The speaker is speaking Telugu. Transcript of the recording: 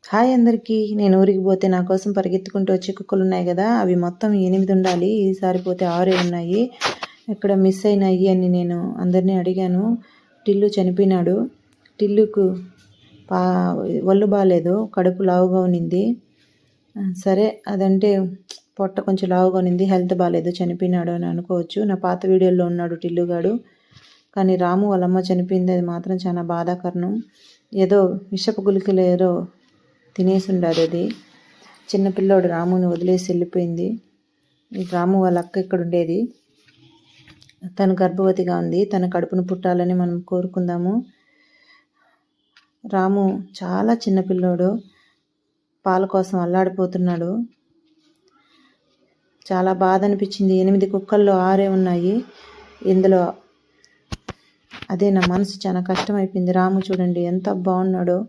హాయ్ అందరికీ. నేను ఊరికి పోతే నా కోసం పరిగెత్తుకుంటూ వచ్చే కుక్కలు ఉన్నాయి కదా, అవి మొత్తం 8 ఉండాలి. ఈసారి పోతే 6 ఉన్నాయి. ఎక్కడ మిస్ అయినాయి అని నేను అందరినీ అడిగాను. టిల్లు చనిపోయినాడు. టిల్లుకు ఒళ్ళు బాగాలేదు, కడుపు లావుగా ఉన్నింది. సరే అదంటే పొట్ట కొంచెం లావుగా ఉన్నింది, హెల్త్ బాగాలేదు, చనిపోయినాడు అని అనుకోవచ్చు. నా పాత వీడియోలో ఉన్నాడు టిల్లుగాడు. కానీ రాము వాళ్ళమ్మ చనిపోయింది, అది మాత్రం చాలా బాధాకరణం. ఏదో విషపు గుళికలు ఏదో తినేసి ఉండదు. అది చిన్నపిల్లోడు రాముని వదిలేసి వెళ్ళిపోయింది. రాము వాళ్ళ అక్క ఇక్కడ ఉండేది, తను గర్భవతిగా ఉంది. తన కడుపును పుట్టాలని మనం కోరుకుందాము. రాము చాలా చిన్నపిల్లోడు, పాల కోసం అల్లాడిపోతున్నాడు. చాలా బాధ అనిపించింది. 8 కుక్కల్లో 6 ఉన్నాయి ఇందులో. అదే నా మనసు చాలా కష్టమైపోయింది. రాము చూడండి ఎంత బాగున్నాడో.